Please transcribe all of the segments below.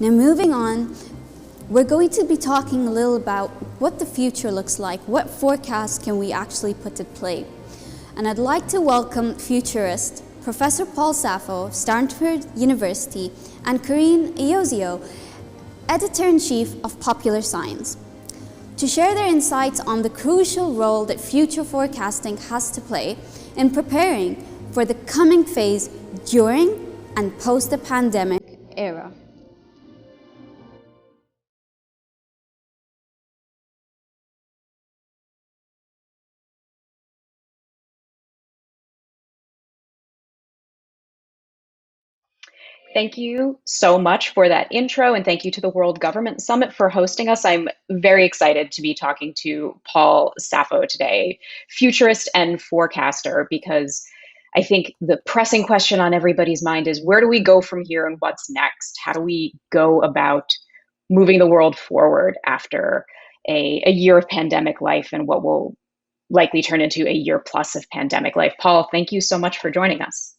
Now moving on, we're going to be talking a little about what the future looks like, what forecasts can we actually put to play. And I'd like to welcome futurist Professor Paul Saffo of Stanford University and Corinne Iozio, Editor-in-Chief of Popular Science, to share their insights on the crucial role that future forecasting has to play in preparing for the coming phase during and post the pandemic era. Thank you so much for that intro, and thank you to the World Government Summit for hosting us. I'm very excited to be talking to Paul Saffo today, futurist and forecaster, because I think the pressing question on everybody's mind is, where do we go from here and what's next? How do we go about moving the world forward after a year of pandemic life and what will likely turn into a year plus of pandemic life? Paul, thank you so much for joining us.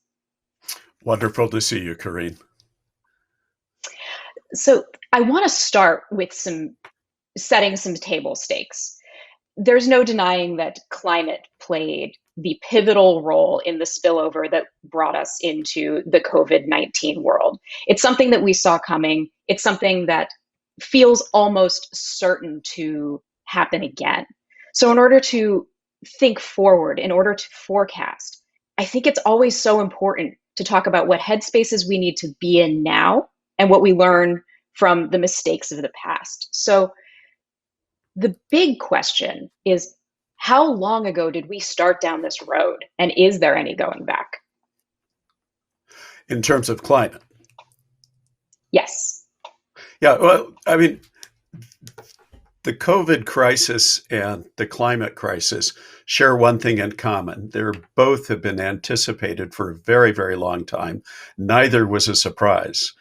Wonderful to see you, Corinne. So I want to start with setting some table stakes. There's no denying that climate played the pivotal role in the spillover that brought us into the COVID-19 world. It's something that we saw coming. It's something that feels almost certain to happen again. So in order to think forward, in order to forecast, I think it's always so important to talk about what headspaces we need to be in now and what we learn from the mistakes of the past. So the big question is, how long ago did we start down this road? And is there any going back? In terms of climate? Yes. Yeah, well, I mean, the COVID crisis and the climate crisis share one thing in common. Both have been anticipated for a very, very long time. Neither was a surprise.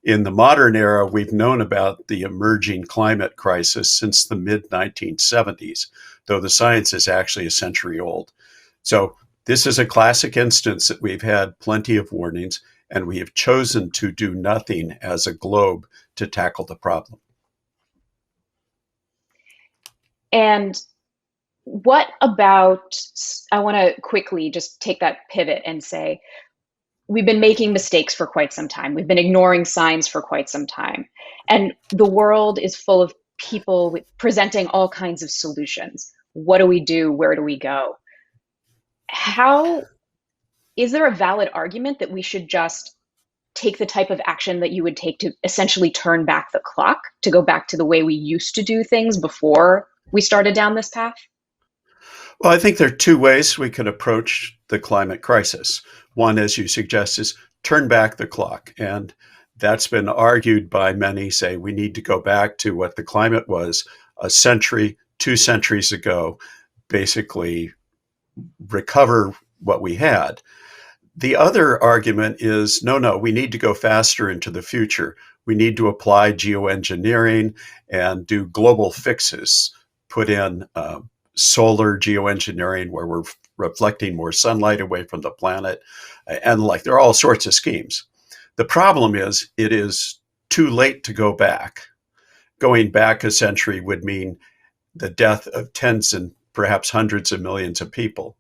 In the modern era, we've known about the emerging climate crisis since the mid-1970s, though the science is actually a century old. So this is a classic instance that we've had plenty of warnings, and we have chosen to do nothing as a globe to tackle the problem. And what about, I want to quickly just take that pivot and say, we've been making mistakes for quite some time. We've been ignoring signs for quite some time. And the world is full of people presenting all kinds of solutions. What do we do? Where do we go? Is there a valid argument that we should just take the type of action that you would take to essentially turn back the clock, to go back to the way we used to do things before we started down this path? Well, I think there are two ways we could approach the climate crisis. One, as you suggest, is turn back the clock. And that's been argued by many, say we need to go back to what the climate was a century, 2 centuries ago, basically recover what we had. The other argument is, no, we need to go faster into the future. We need to apply geoengineering and do global fixes, put in solar geoengineering where we're reflecting more sunlight away from the planet. And there are all sorts of schemes. The problem is it is too late to go back. Going back a century would mean the death of tens and perhaps hundreds of millions of people.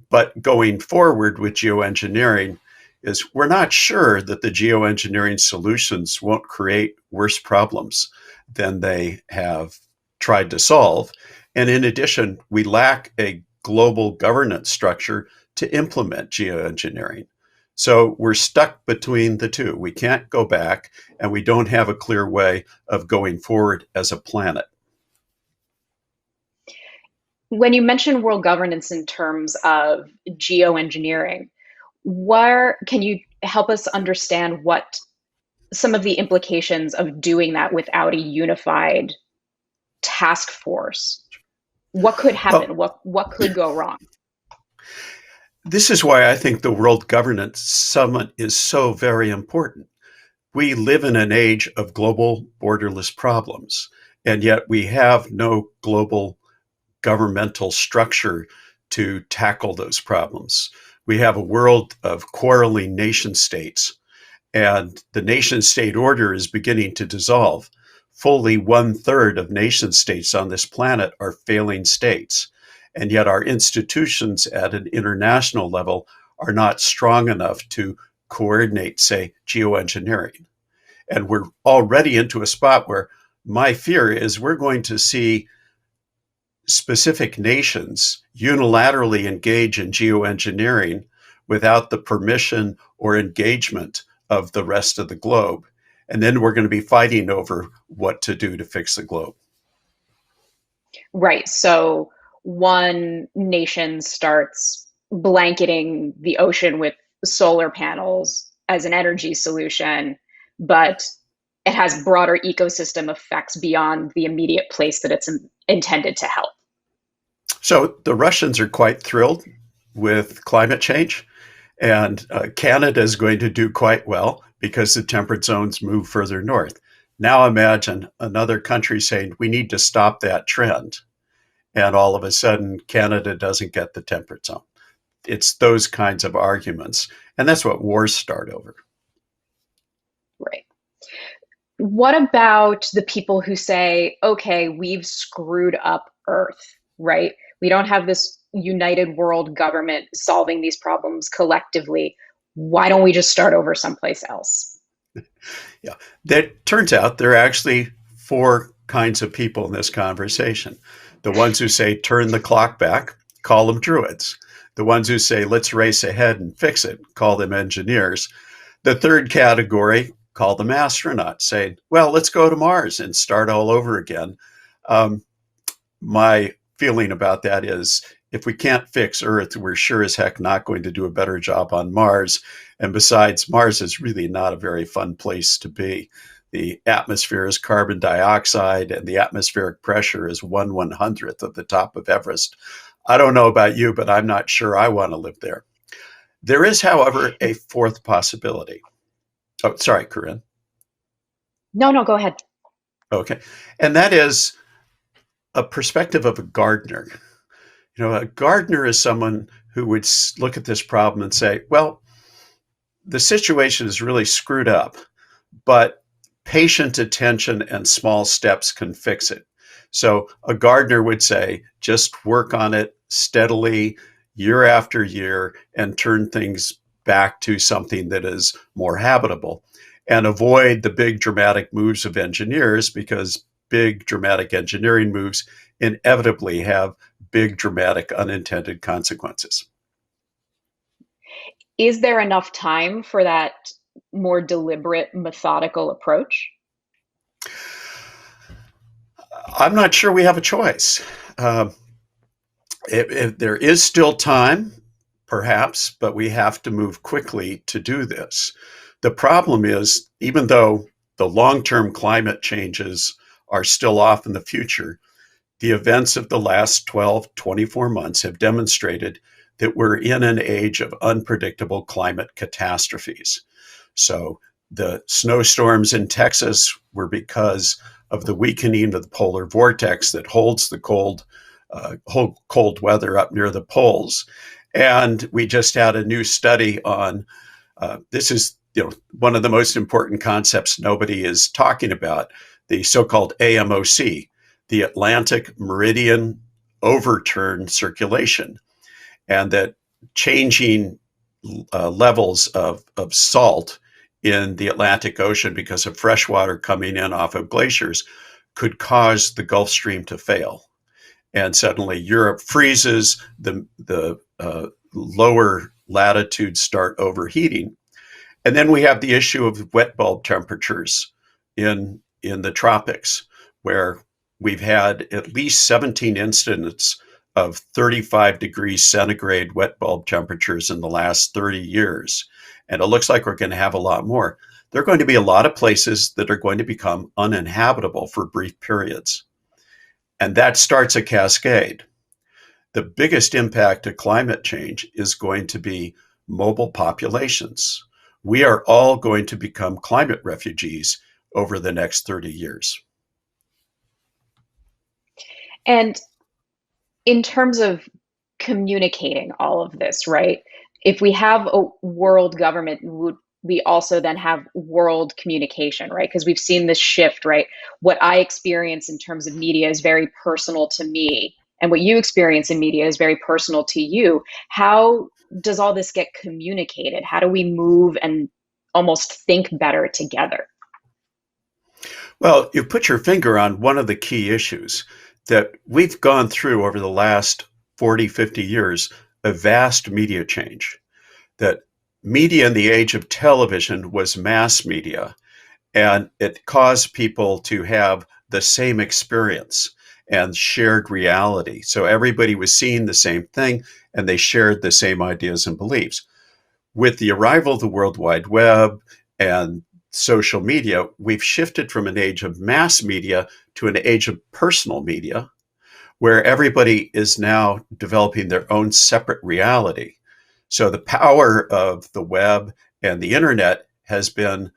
But going forward with geoengineering is we're not sure that the geoengineering solutions won't create worse problems than they have tried to solve. And in addition, we lack a global governance structure to implement geoengineering. So we're stuck between the two. We can't go back, and we don't have a clear way of going forward as a planet. When you mention world governance in terms of geoengineering, can you help us understand what some of the implications of doing that without a unified task force? What could happen? What could go wrong? This is why I think the World Governance Summit is so very important. We live in an age of global borderless problems, and yet we have no global governmental structure to tackle those problems. We have a world of quarreling nation states, and the nation-state order is beginning to dissolve. Fully 1/3 of nation states on this planet are failing states, and yet our institutions at an international level are not strong enough to coordinate, say, geoengineering. And we're already into a spot where my fear is we're going to see specific nations unilaterally engage in geoengineering without the permission or engagement of the rest of the globe. And then we're going to be fighting over what to do to fix the globe. Right. So one nation starts blanketing the ocean with solar panels as an energy solution, but it has broader ecosystem effects beyond the immediate place that it's intended to help. So the Russians are quite thrilled with climate change, and Canada is going to do quite well because the temperate zones move further north. Now imagine another country saying, we need to stop that trend. And all of a sudden, Canada doesn't get the temperate zone. It's those kinds of arguments. And that's what wars start over. Right. What about the people who say, okay, we've screwed up Earth, right? We don't have this united world government solving these problems collectively. Why don't we just start over someplace else? Yeah, that turns out there are actually four kinds of people in this conversation. The ones who say, turn the clock back, call them druids. The ones who say, let's race ahead and fix it, call them engineers. The third category, call them astronauts, saying, well, let's go to Mars and start all over again. My feeling about that is if we can't fix Earth, we're sure as heck not going to do a better job on Mars. And besides, Mars is really not a very fun place to be. The atmosphere is carbon dioxide, and the atmospheric pressure is 1/100th of the top of Everest. I don't know about you, but I'm not sure I want to live there. There is, however, a fourth possibility. Oh, sorry, Corinne. No, go ahead. Okay. And that is a perspective of a gardener. You know, a gardener is someone who would look at this problem and say, well, the situation is really screwed up, but patient attention and small steps can fix it. So a gardener would say, just work on it steadily, year after year, and turn things back to something that is more habitable, and avoid the big dramatic moves of engineers, because big dramatic engineering moves inevitably have big dramatic unintended consequences. Is there enough time for that more deliberate, methodical approach? I'm not sure we have a choice. If there is still time, perhaps, but we have to move quickly to do this. The problem is, even though the long-term climate changes are still off in the future, the events of the last 12, 24 months have demonstrated that we're in an age of unpredictable climate catastrophes. So the snowstorms in Texas were because of the weakening of the polar vortex that holds the cold weather up near the poles. And we just had a new study on this is one of the most important concepts nobody is talking about, the so-called AMOC, the Atlantic Meridian Overturn Circulation, and that changing levels of salt in the Atlantic Ocean because of fresh water coming in off of glaciers could cause the Gulf Stream to fail. And suddenly Europe freezes, the lower latitudes start overheating. And then we have the issue of wet bulb temperatures in the tropics, where we've had at least 17 incidents of 35 degrees centigrade wet bulb temperatures in the last 30 years. And it looks like we're going to have a lot more. There are going to be a lot of places that are going to become uninhabitable for brief periods. And that starts a cascade. The biggest impact of climate change is going to be mobile populations. We are all going to become climate refugees over the next 30 years. And in terms of communicating all of this, right? If we have a world government we also then have world communication, right? Because we've seen this shift, right? What I experience in terms of media is very personal to me, and what you experience in media is very personal to you. How does all this get communicated? How do we move and almost think better together? Well, you put your finger on one of the key issues that we've gone through over the last 40, 50 years, a vast media change. That media in the age of television was mass media, and it caused people to have the same experience and shared reality. So everybody was seeing the same thing and they shared the same ideas and beliefs. With the arrival of the World Wide Web and social media, we've shifted from an age of mass media to an age of personal media, where everybody is now developing their own separate reality. So the power of the web and the internet has been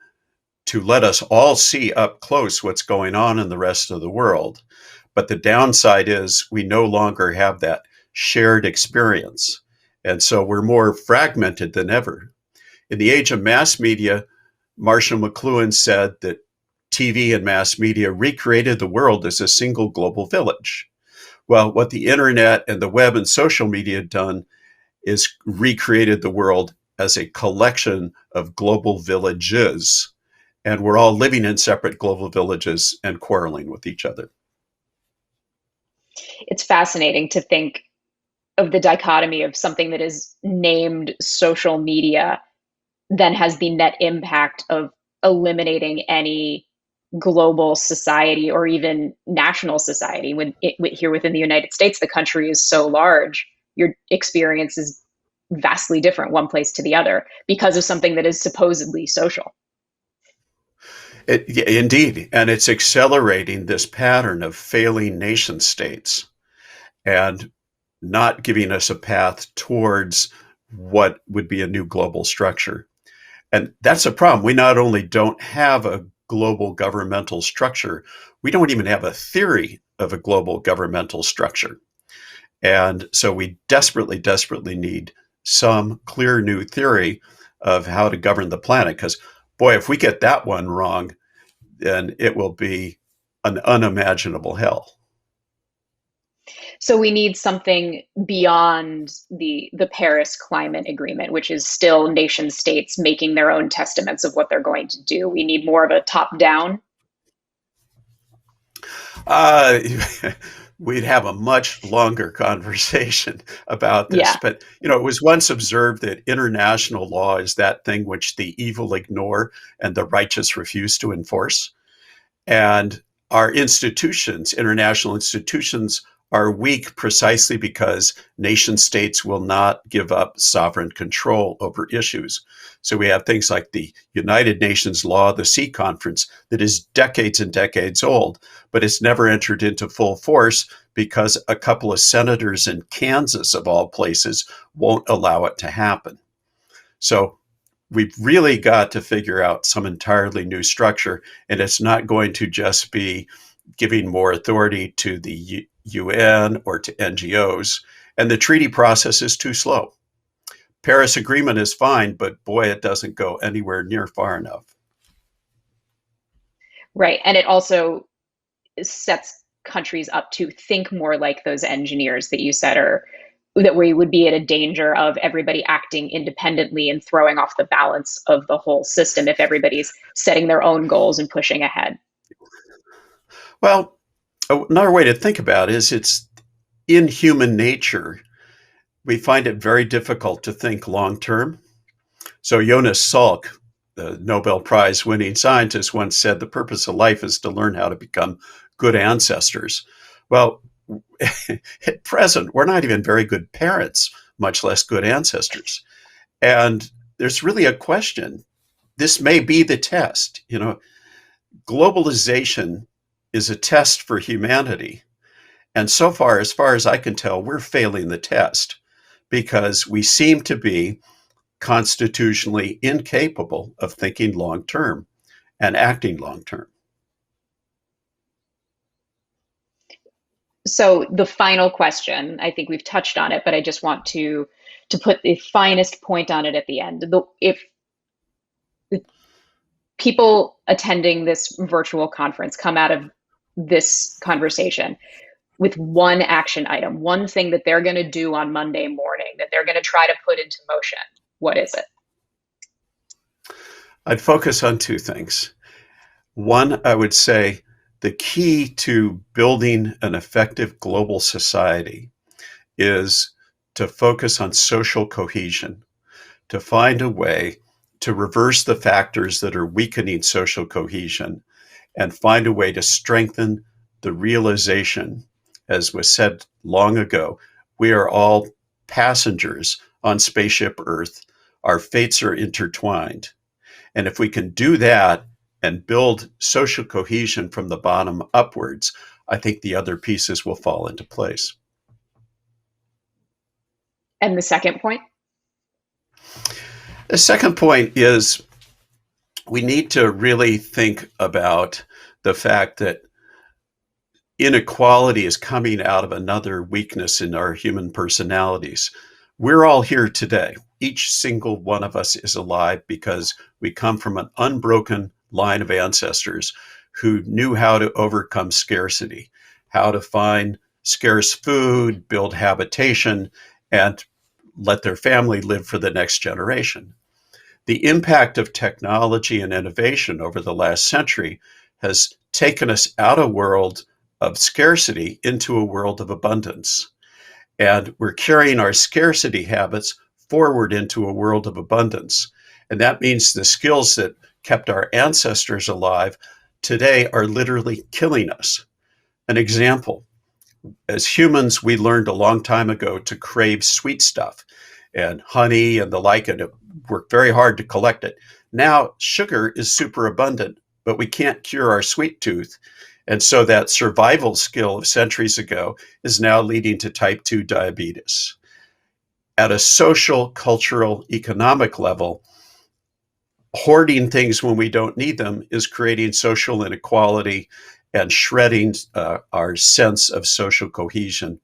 to let us all see up close what's going on in the rest of the world. But the downside is we no longer have that shared experience. And so we're more fragmented than ever. In the age of mass media, Marshall McLuhan said that TV and mass media recreated the world as a single global village. Well, what the internet and the web and social media have done is recreated the world as a collection of global villages. And we're all living in separate global villages and quarreling with each other. It's fascinating to think of the dichotomy of something that is named social media then has the net impact of eliminating any global society or even national society. Here within the United States, the country is so large, your experience is vastly different one place to the other because of something that is supposedly social. Indeed, and it's accelerating this pattern of failing nation states and not giving us a path towards what would be a new global structure. And that's a problem. We not only don't have a global governmental structure, we don't even have a theory of a global governmental structure. And so we desperately, desperately need some clear new theory of how to govern the planet. Because, boy, if we get that one wrong, then it will be an unimaginable hell. So we need something beyond the Paris Climate Agreement, which is still nation states making their own testaments of what they're going to do. We need more of a top-down. We'd have a much longer conversation about this. Yeah. But, it was once observed that international law is that thing which the evil ignore and the righteous refuse to enforce. And our institutions, international institutions, are weak precisely because nation states will not give up sovereign control over issues. So we have things like the United Nations Law of the Sea Conference that is decades and decades old, but it's never entered into full force because a couple of senators in Kansas, of all places, won't allow it to happen. So we've really got to figure out some entirely new structure, and it's not going to just be giving more authority to the UN or to NGOs. And the treaty process is too slow. Paris Agreement is fine, but boy, it doesn't go anywhere near far enough. Right. And it also sets countries up to think more like those engineers that you said that we would be at a danger of everybody acting independently and throwing off the balance of the whole system if everybody's setting their own goals and pushing ahead. Well, another way to think about it is it's in human nature. We find it very difficult to think long term. So Jonas Salk, the Nobel Prize winning scientist, once said the purpose of life is to learn how to become good ancestors. Well, at present, we're not even very good parents, much less good ancestors. And there's really a question. This may be the test. Globalization is a test for humanity. And so far as I can tell, we're failing the test because we seem to be constitutionally incapable of thinking long term and acting long term. So the final question, I think we've touched on it, but I just want to put the finest point on it at the end. people attending this virtual conference come out of this conversation with one action item, one thing that they're going to do on Monday morning, that they're going to try to put into motion, what is it? I'd focus on two things. One, I would say the key to building an effective global society is to focus on social cohesion, to find a way to reverse the factors that are weakening social cohesion and find a way to strengthen the realization, as was said long ago, we are all passengers on spaceship Earth. Our fates are intertwined. And if we can do that and build social cohesion from the bottom upwards, I think the other pieces will fall into place. And the second point? The second point is we need to really think about the fact that inequality is coming out of another weakness in our human personalities. We're all here today. Each single one of us is alive because we come from an unbroken line of ancestors who knew how to overcome scarcity, how to find scarce food, build habitation, and let their family live for the next generation. The impact of technology and innovation over the last century has taken us out of a world of scarcity into a world of abundance. And we're carrying our scarcity habits forward into a world of abundance. And that means the skills that kept our ancestors alive today are literally killing us. An example, as humans, we learned a long time ago to crave sweet stuff and honey and the like, and it worked very hard to collect it. Now, sugar is super abundant, but we can't cure our sweet tooth. And so that survival skill of centuries ago is now leading to type 2 diabetes. At a social, cultural, economic level, hoarding things when we don't need them is creating social inequality and shredding our sense of social cohesion.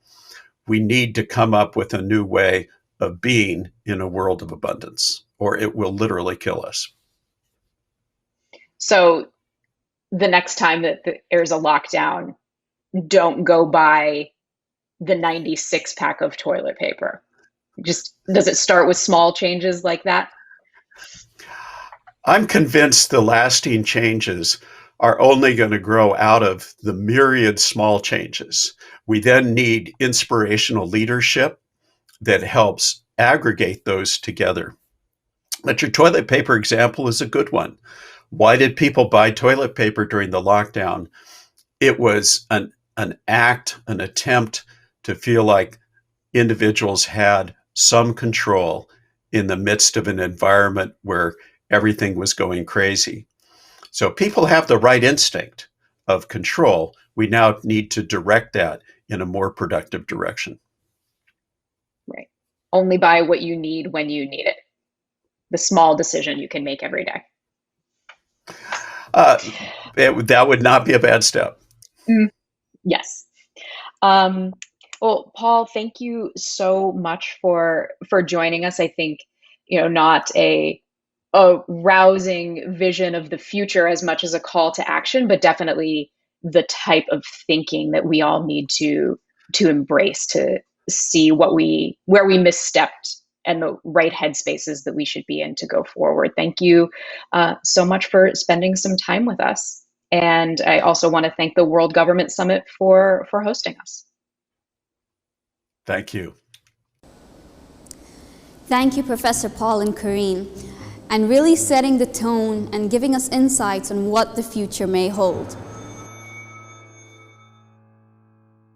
We need to come up with a new way of being in a world of abundance, or it will literally kill us. So the next time that there's a lockdown, don't go buy the 96 pack of toilet paper. Just, does it start with small changes like that? I'm convinced the lasting changes are only going to grow out of the myriad small changes. We then need inspirational leadership that helps aggregate those together. But your toilet paper example is a good one. Why did people buy toilet paper during the lockdown? It was an act, an attempt to feel like individuals had some control in the midst of an environment where everything was going crazy. So people have the right instinct of control. We now need to direct that in a more productive direction. Right. Only buy what you need when you need it. The small decision you can make every day. That would not be a bad step. Yes. Well, Paul, thank you so much for joining us. I think, not a rousing vision of the future as much as a call to action, but definitely the type of thinking that we all need to embrace to see where we misstepped and the right headspaces that we should be in to go forward. Thank you so much for spending some time with us. And I also want to thank the World Government Summit for hosting us. Thank you. Thank you, Professor Paul and Corinne, and really setting the tone and giving us insights on what the future may hold.